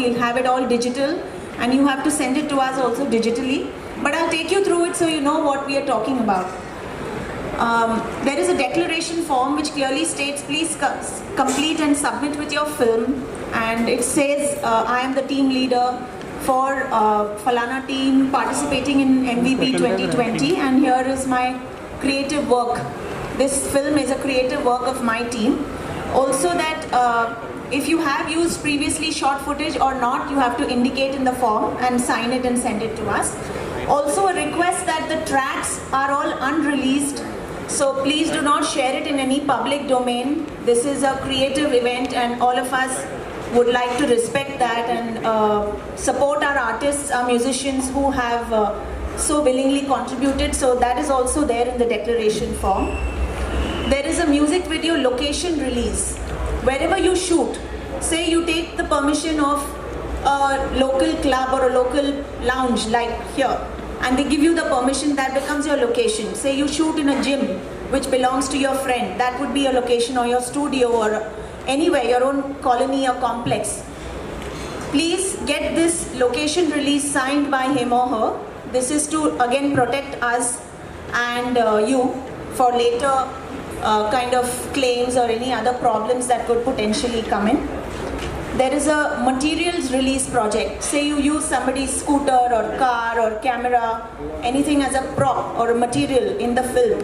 we'll have it all digital, and you have to send it to us also digitally. But I'll take you through it so you know what we are talking about. There is a declaration form which clearly states, please complete and submit with your film. And it says, I am the team leader for Falana team participating in MVP 2020, and here is my creative work. This film is a creative work of my team. Also that if you have used previously short footage or not, you have to indicate in the form and sign it and send it to us. Also a request that the tracks are all unreleased, so please do not share it in any public domain. This is a creative event and all of us would like to respect that and support our artists, our musicians who have so willingly contributed. So that is also there in the declaration form. There is a music video location release. Wherever you shoot, say you take the permission of a local club or a local lounge like here, and they give you the permission, that becomes your location. Say you shoot in a gym which belongs to your friend, that would be your location, or your studio, or anywhere, your own colony or complex. Please get this location release signed by him or her. This is to again protect us and you for later kind of claims or any other problems that could potentially come in. There is a materials release project. Say you use somebody's scooter or car or camera, anything as a prop or a material in the film.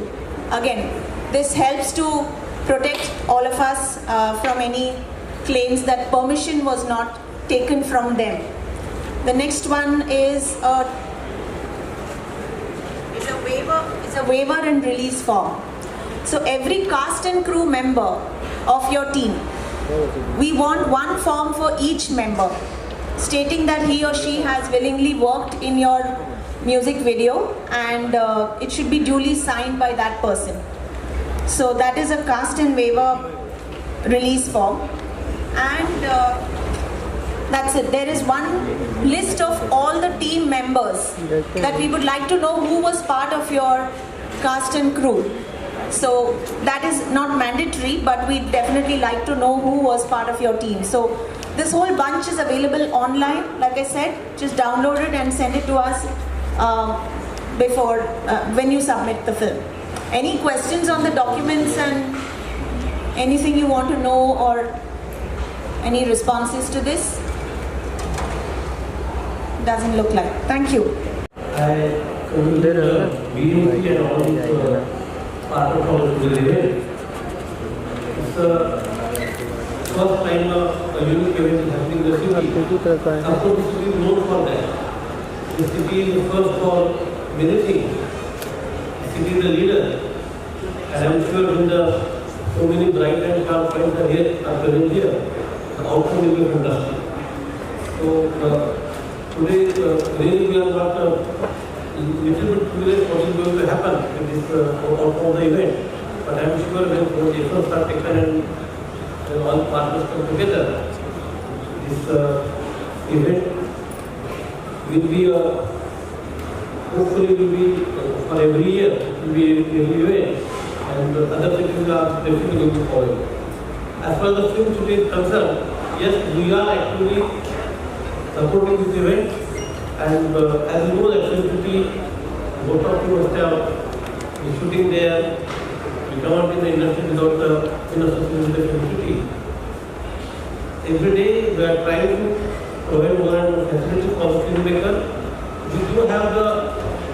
Again, this helps to protect all of us from any claims that permission was not taken from them. The next one is a waiver and release form. So every cast and crew member of your team, we want one form for each member stating that he or she has willingly worked in your music video, and it should be duly signed by that person. So that is a cast and waiver release form, and that's it. There is one list of all the team members that we would like to know who was part of your cast and crew. So that is not mandatory, but we definitely like to know who was part of your team. So this whole bunch is available online. Like I said, just download it and send it to us before when you submit the film. Any questions on the documents and anything you want to know, or any responses to this? Doesn't look like. Thank you. Part of the event. It's the first time a unique event is happening in the city. After the city is known for that. The city is first for many things. The city is the leader. And I'm sure when so many bright and sharp points are present here, the outcome will be fantastic. So today really we are not little bit curious what is going to happen with this outcome of the event. But I am sure when the efforts are taken and all partners come together, this event will be hopefully will be for every year, it will be every event, and other things are definitely going to follow. As far as the film today is concerned, yes, we are actually supporting this event. And as you know that film city, both of you must have been shooting there. We cannot be in the industry without association with the film city. Every day we are trying to provide more and more facilities for the filmmaker. We do have the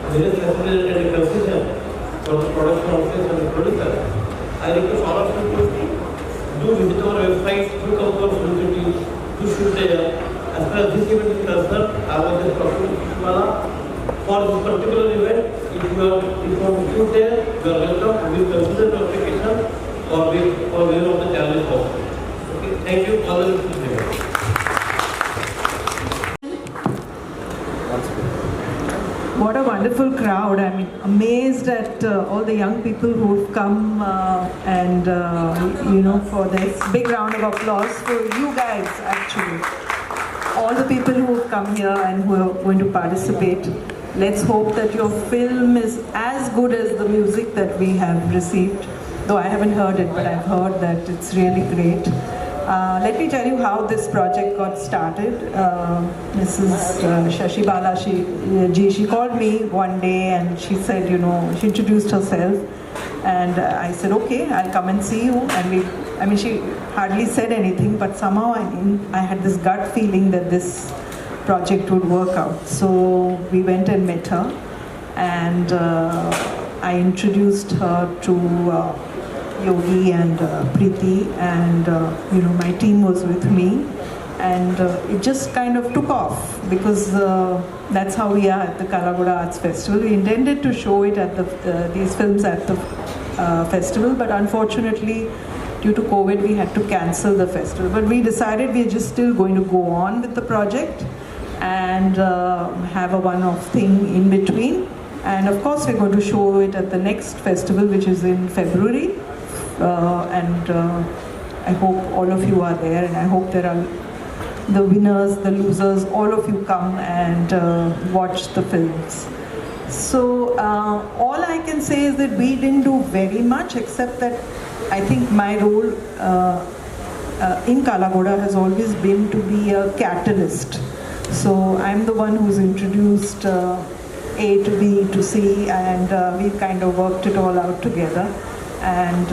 various facilities and concession for the production office and the producer. I request all of you to do visit our website, do come to our film city, do shoot there. As far as this event is concerned, I was just talking to Shimala. For this particular event, if you want to shoot there, you are welcome. We will consider the application or waiver of the charges also. Okay, thank you. All the best. What a wonderful crowd. I mean, amazed at all the young people who've come and, for this big round of applause for you guys, actually. All the people who have come here and who are going to participate. Let's hope that your film is as good as the music that we have received. Though I haven't heard it, but I've heard that it's really great. Let me tell you how this project got started. Mrs. Shashi Bala, she called me one day and she said, she introduced herself, and I said, okay, I'll come and see you. And she hardly said anything, but somehow I had this gut feeling that this project would work out. So we went and met her, and I introduced her to Yogi and Preeti, and my team was with me, and it just kind of took off because that's how we are at the Kalagoda Arts Festival. We intended to show it at these films at the festival, but unfortunately due to COVID we had to cancel the festival. But we decided we're just still going to go on with the project and have a one-off thing in between. And of course we're going to show it at the next festival, which is in February. And I hope all of you are there, and I hope there are the winners, the losers, all of you come and watch the films. So all I can say is that we didn't do very much, except that I think my role in Kalagoda has always been to be a catalyst. So I'm the one who's introduced A to B to C, and we kind of worked it all out together. And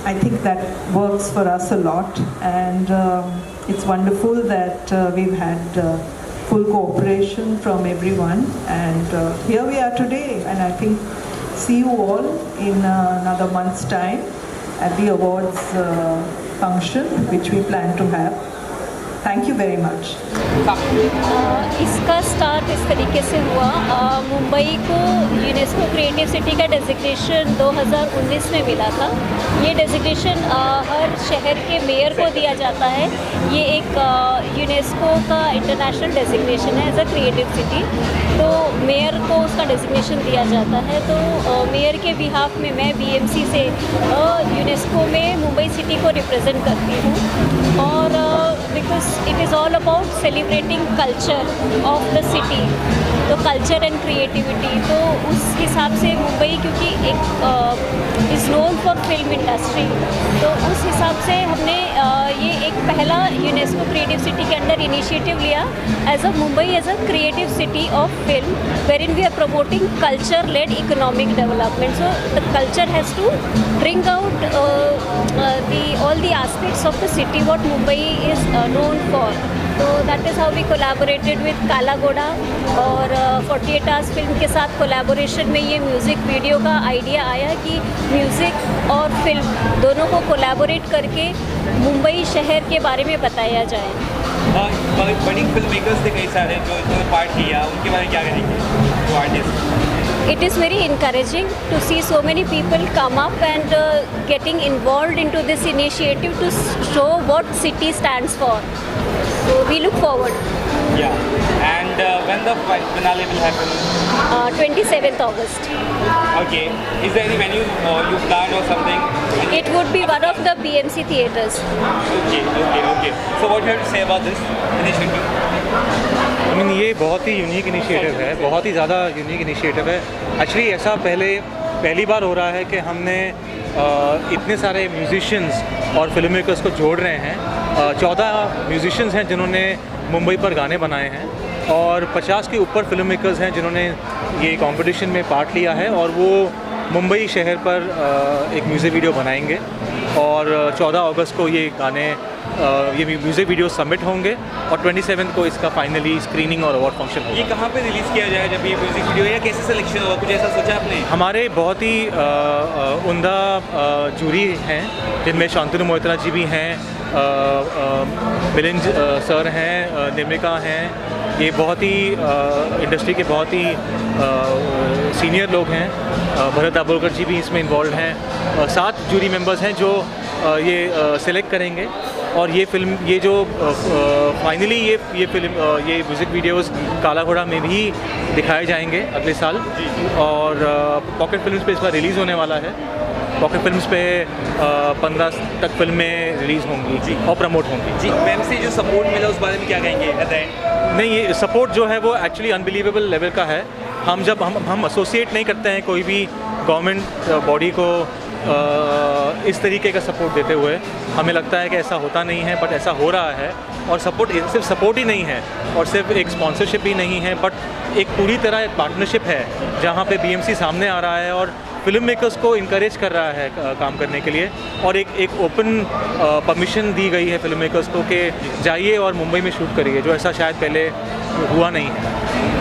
I think that works for us a lot, and it's wonderful that we've had full cooperation from everyone, and here we are today, and I think see you all in another month's time at the awards function which we plan to have. Thank you very much. इसका start इस तरीके से हुआ, मुंबई को UNESCO creative city का designation 2019 में मिला था। ये डेजिग्नेशन हर शहर के मेयर को दिया जाता है। ये एक यूनेस्को का इंटरनेशनल डेजिग्नेशन है एज अ क्रिएटिव सिटी, तो मेयर को उसका डेजिग्नेशन दिया जाता है। तो मेयर के बिहाफ में मैं BMC से यूनेस्को में मुंबई सिटी को रिप्रेजेंट करती हूँ, और because it is all about celebrating culture of the city, तो culture and creativity। तो उस हिसाब से मुंबई क्योंकि एक is known for film industry, तो उस हिसाब से हमने ये एक पहला यूनेस्को क्रिएटिव सिटी के अंदर इनिशिएटिव लिया as a Mumbai as a creative city of film, wherein we are promoting culture led economic development. So the culture has to bring out all the aspects of the city what Mumbai is known for. So that is how we collaborated with Kalagoda, और 48 Hours film के साथ collaboration में ये music video का idea आया कि music और film दोनों को कोलैबोरेट करके मुंबई शहर के बारे में बताया जाए। बड़ी फिल्म मेकर्स थे कई सारे जो इन्होंने पार्ट किया, उनके बारे में क्या करेंगे वो artist? It is very encouraging to see so many people come up and getting involved into this initiative to show what city stands for. So we look forward. Yeah. And when the finale will happen? 27th August. Okay. Is there any venue you plan or something? It would be one of the BMC theatres. Okay. So what do you have to say about this initiative? ये बहुत ही unique initiative है, बहुत ही ज़्यादा unique initiative है। Actually ऐसा पहली बार हो रहा है कि हमने इतने सारे म्यूजिशियंस और फिल्म मेकर्स को जोड़ रहे हैं। 14 म्यूजिशियंस हैं जिन्होंने मुंबई पर गाने बनाए हैं, और 50 के ऊपर फिल्म मेकर्स हैं जिन्होंने ये कंपटीशन में पार्ट लिया है, और वो मुंबई शहर पर एक म्यूज़िक वीडियो बनाएंगे, और 14 अगस्त को ये गाने ये म्यूज़िक वीडियो सबमिट होंगे, और 27 को इसका फाइनली स्क्रीनिंग और अवार्ड फंक्शन होगा। ये कहाँ पे रिलीज़ किया जाएगा जब ये म्यूज़िक वीडियो, या कैसे सिलेक्शन होगा, कुछ ऐसा सोचा आपने? हमारे बहुत ही उम्दा जूरी हैं, जिनमें शांतनु मोहित्रा जी भी हैं, मिलिंद सर हैं, निमिका हैं, ये बहुत ही इंडस्ट्री के बहुत ही सीनियर लोग हैं। भरत दाभोलकर जी भी इसमें इन्वॉल्व हैं। 7 जूरी मेंबर्स हैं जो ये सिलेक्ट करेंगे, और ये फिल्म ये जो फाइनली ये फिल्म ये म्यूज़िक वीडियोस कालाघोड़ा में भी दिखाए जाएंगे अगले साल, और पॉकेट फिल्म्स पे इस बार रिलीज़ होने वाला है। पॉकेट फिल्म्स पे 15 तक फिल्में रिलीज़ होंगी और प्रमोट होंगी। जी मैम से जो सपोर्ट मिला उस बारे में क्या कहेंगे एट द एंड? नहीं, ये सपोर्ट जो है वो एक्चुअली अनबिलीवेबल लेवल का है। हम जब हम एसोसिएट नहीं करते हैं कोई भी गवर्नमेंट बॉडी को इस तरीके का सपोर्ट देते हुए हमें लगता है कि ऐसा होता नहीं है, बट ऐसा हो रहा है। और सपोर्ट सिर्फ सपोर्ट ही नहीं है और सिर्फ एक स्पॉन्सरशिप ही नहीं है, बट एक पूरी तरह एक पार्टनरशिप है जहाँ पे BMC सामने आ रहा है और फिल्म मेकर्स को इनकरेज कर रहा है काम करने के लिए, और एक ओपन परमिशन दी गई है फिल्म मेकर्स को कि जाइए और मुंबई में शूट करिए, जो ऐसा शायद पहले हुआ नहीं है।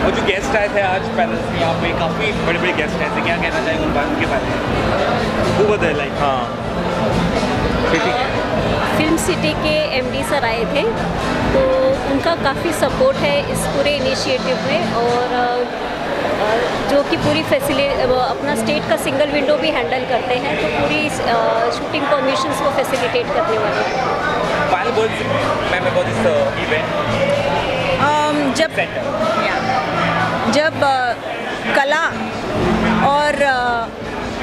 और जो गेस्ट आए थे आज पैनल्स में यहाँ पे काफ़ी बड़े बड़े गेस्ट आए थे, क्या कहना चाहेंगे उनके बारे में? वो बताए लाइक। हाँ, फिल्म सिटी के MD सर आए थे, तो उनका काफ़ी सपोर्ट है इस पूरे इनिशिएटिव में, और जो कि पूरी अपना स्टेट का सिंगल विंडो भी हैंडल करते हैं, तो पूरी शूटिंग परमिशंस वो फैसिलिटेट करने वाले हैं। Final words ma'am about this event. जब कला और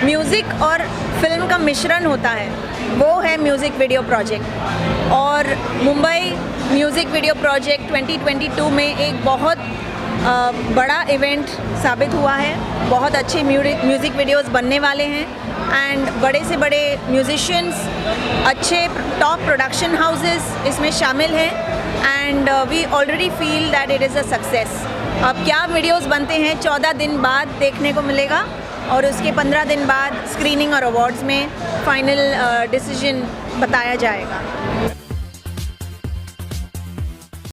म्यूज़िक और फिल्म का मिश्रण होता है, वो है म्यूज़िक वीडियो प्रोजेक्ट। और मुंबई म्यूज़िक वीडियो प्रोजेक्ट 2022 में एक बहुत बड़ा इवेंट साबित हुआ है। बहुत अच्छे म्यूज़िक वीडियोस बनने वाले हैं एंड बड़े से बड़े म्यूजिशियंस, अच्छे टॉप प्रोडक्शन हाउसेस इसमें शामिल हैं and we already feel that it is a success. अब क्या वीडियोस बनते हैं 14 दिन बाद देखने को मिलेगा, और उसके 15 दिन बाद स्क्रीनिंग और अवार्ड्स में फाइनल डिसीजन बताया जाएगा।